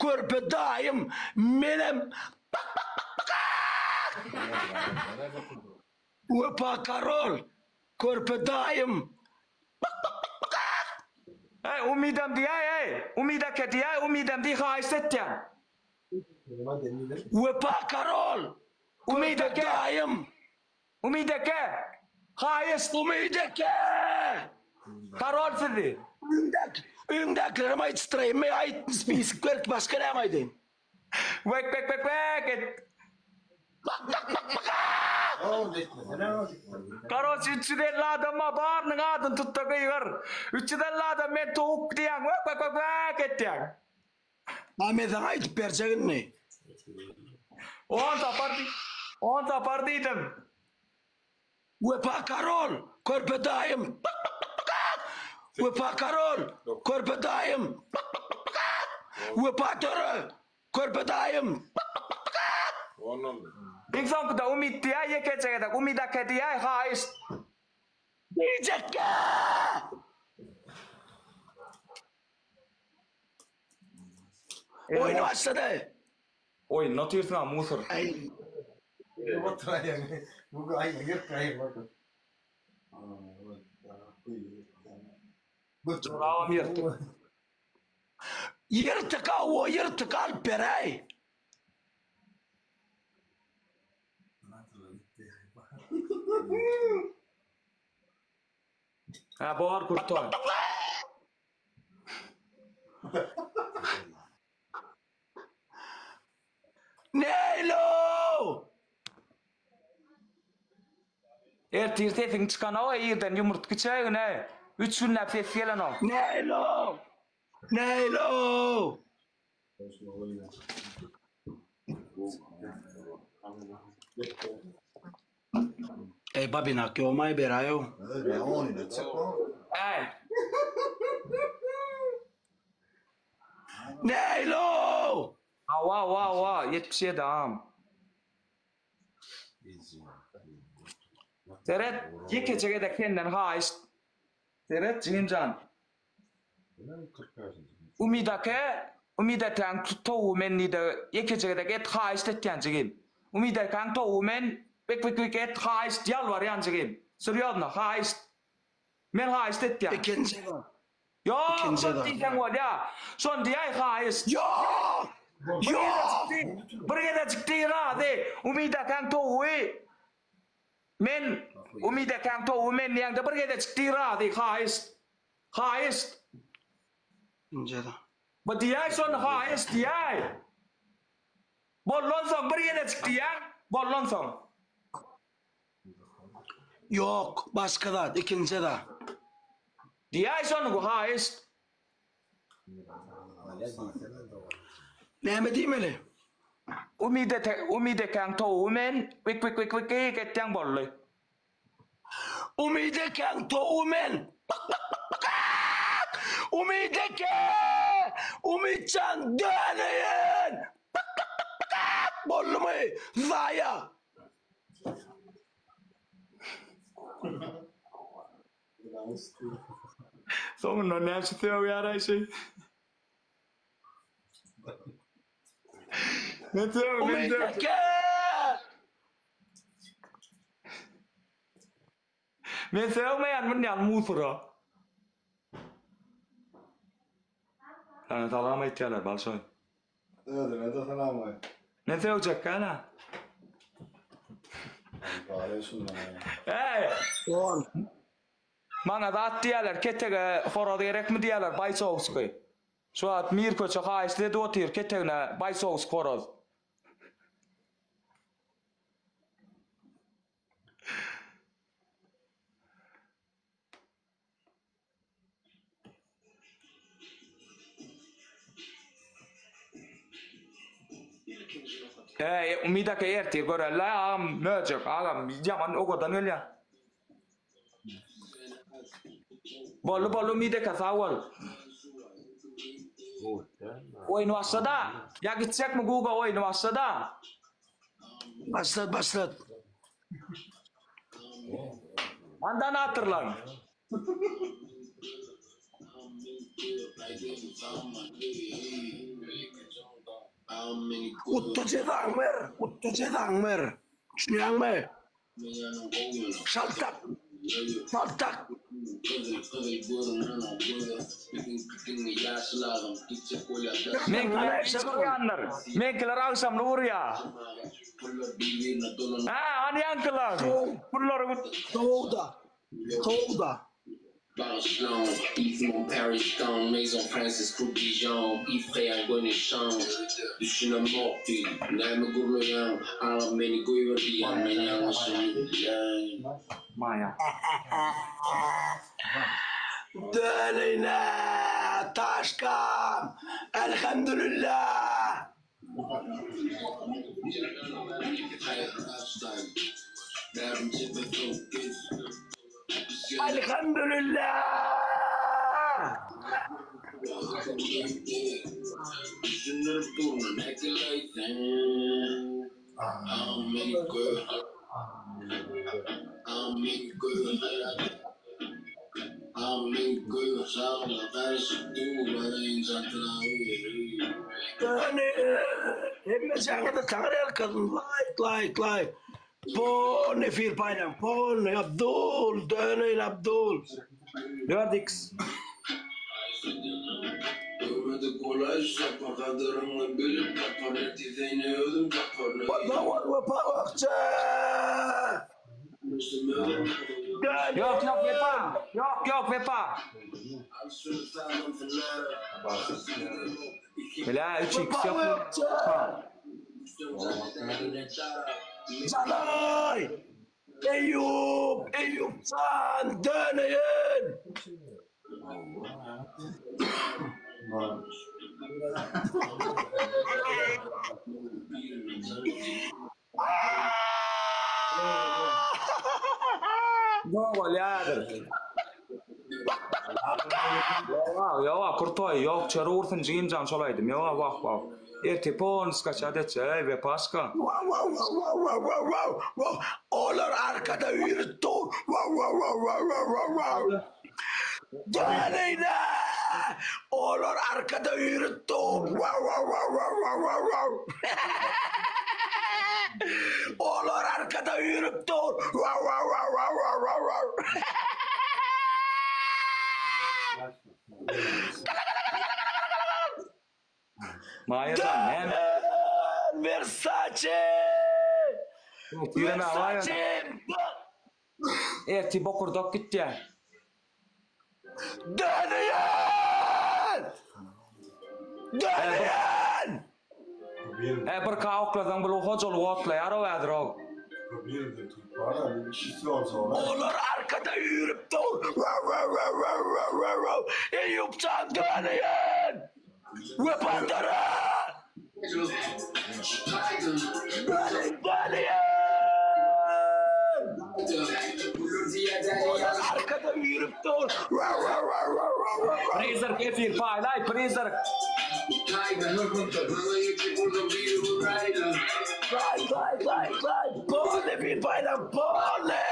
körpe daim menem Wepa Karol körpe daim Hey, umidam dia, hey. Umida ke dia, umidam di khaisatya. Wepa Karol Umida körpe ke. daim Umida ke. Khais. umideke Karol sidi. Ündak ramait streme ait spis kwerk baskara maiden Wek. Karol üçüde ladam bar ngadın tuttu gayır. Üçüde ladam me tuk diyan wek etyan. Ahmet ait percagin ne On tapardıydım. Wepa Karol körpe daim Wepa Karol körpe daim Wepa Tore körpe daim İlk son da umid diye yekecek de umida ke diye khais. Diyecek Oyunu başladı. Oy, not yırtın ha musur. Ay, Ravam yırtı. yırtık alperay. Ha boğar kurtuğun. Neylo! Tirtefin çıkan o yerden yumurtku çayı ne? 3 gün nefes gelen o. Neylo! Ey babina que omay berayo. Hey. Neylo! Wa 77 am. Teret yekecek de kendinden khais. Teret cincan. Umida tang to men ni de yekecek de get khais tetyan jigim. Umida kang to men bek get khais dial var yan jigim. Серьезно khais. Men khais tetyan. İkinci. Yo, İkinci adam. konti sang wala. Son dia khais. Yo! Bergeda cikti ra de. Umida kang to we. Men umida kang to men yang de bergeda cikti ra de khais. İkinci. But dia son khais dia. Bollon song bergeda cikti yang. Bollon song. Yok, başka ikinci de. Dia son go khais. Ne diyeyim öyle? Umida kang to men wik get yang bolle. Umide kang to umen. Umideke! Umidcan döneyin! Bollu mu? Zaya! Sonunda ne yapıyor ya şey? Ne diyor? Umideke! Men sevmeyenมันอย่างมูสุด Lan talama ihtiyarlar balsoy. Evet, ne de selam var. Ne sevecek kana? Bağırıyorsun bana ya. Hey! Doğan. Bana da at diyorlar. Ketege foroda gerek mi diyorlar? Bay soğuz koy. Şu at mir koça kaysle de otur. Ketegine bay soğuz foroz. Umida ke erti göre la ağam möcek ağam yaman o kadar öyle ya. Bolu umida ke sawal. Oyun başladı. Ya gidecek mi Google oyun başladı? Başlat. Andan hatırlan. Uttucedangmer. Düşünüyor musun? Şaltak. Şaltak. Menkiler akşamda vuruyor. Ha, hani yankılar. Bunlar Soğuda. Barcelone, Yves Mon Paris Stone, Maison Francis Coupe Dijon, Yves Guenichon, Düşüne morti, Neme Gurloyan, Arab Meni Guyverdiyan, Menyan Şenyan. Maya. Döneyne taşkam. Elhamdülillah. Elhamdülillah. Hem sana tanrı kadın like. Pone fil paylan, pone Abdul, döneyin Abdul. Lördiks. Ömrede kolay şapa kadarımı bilip kapanır dizeyni ödüm kapanır. Bana var mı pavakça? Yok vepa. Yok vepa. Bela 3x yok. Salay! Eyüp San döneyin! Gol yadır. Yo, kurtoy, yok çarı ursun jigim can çolaydım. Yo, vah. Ertepon skaçadet ve paska. Wow. Olur arkada yürüttü. Wow. Döneyin! Olur arkada yürüttü. Wow. Olur arkada yürüttü. Wow. Mayadan hem. Versace! Erti bokurdok gitti ya. Döneyin! Bir kaokladan bulu hocol wotla yaro adrog. Olur arkada yürüp dur. Eyüp Can döneyin! Ve bandara! Arkada yürüp dur. Freezer kefir paylay freezer. Glide. Pole bir bayram pole.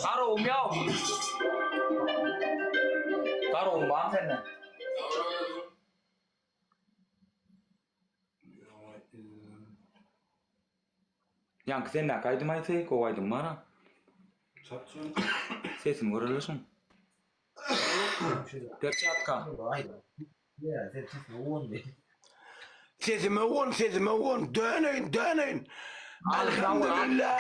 Karo umyaw. Karo umbang sen. Yang sen nak kaydı may se ko waydı mara. Sesim görülürsün. Perçatka. Sesime on. Döneyin. Elhamdülillah.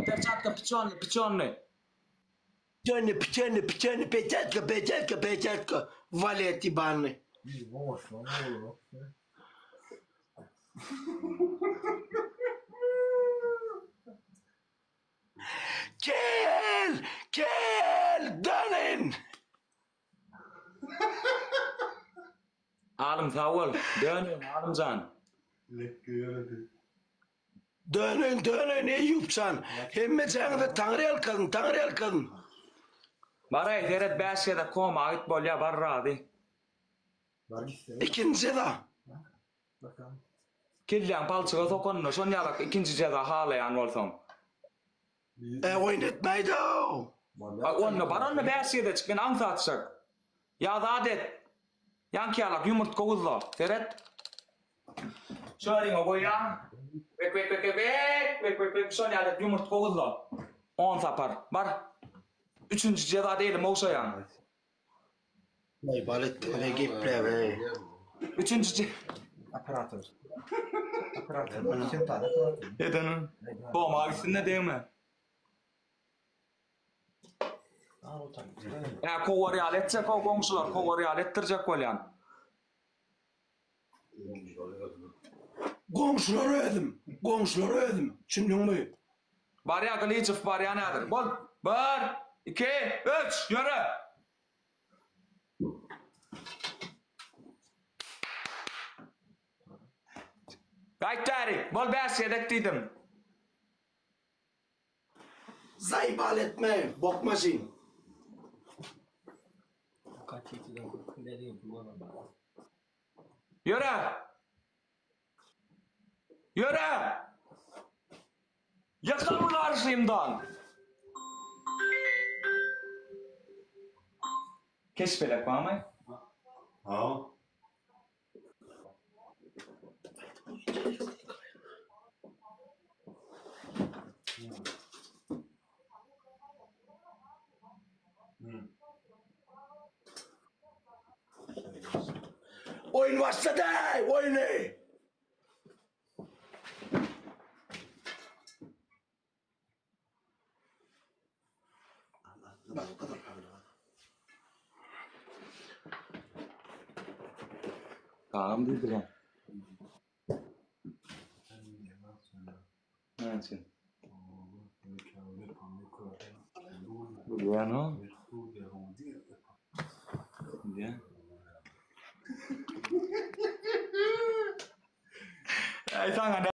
Perçatka pichonne. Печенье, печатка. Валети банны. Че? Gel dönün. Alım sağ ol. Dönün Alımcan. Lekki yönedir. Dönün Eyüpcan. Hemme canıda Tanrı alkadın. Baray Ferhat Bəşkədə koma ait bolya barradı. Var gitsin. İkinci de. Bakalım. Kilyan palçığa tokunnu. Son yalak ikinci ceda halayan olsam. Oynatmaydı o. Onu baranı Bəşkədə çıkın ansatacak. Ya da adet. Yanki yalak yumurtka uzla. Ferhat. Şöyle o boyan. Bek. Son yalak yumurtka uzla. 10 sapar. Bar. Üçüncü ceda değilim olsa yani. Vay balet ne gepler be. Üçüncü ceda. Operatör. Sen tane operatör. Neden? Bu mavisinde değil mi? Ya kovarı aletecek o komşular. Kovarı alettirecek ol yani. Komşuları ödedim. Şimdi mi? Var ya Gılıcıf var ya nedir? Bol. 1, 2, 3 yürü. Gaytari. Bol bers yedek dedim. Zay baletme. Bokmasın. Yürü. Yürü. Yakılmılar şimdiden. Keşfelek var mı? Ha. Oyun başladı. Oyunu. Tamam değil mi? Evet. Ya no? Ya. Ay, sangat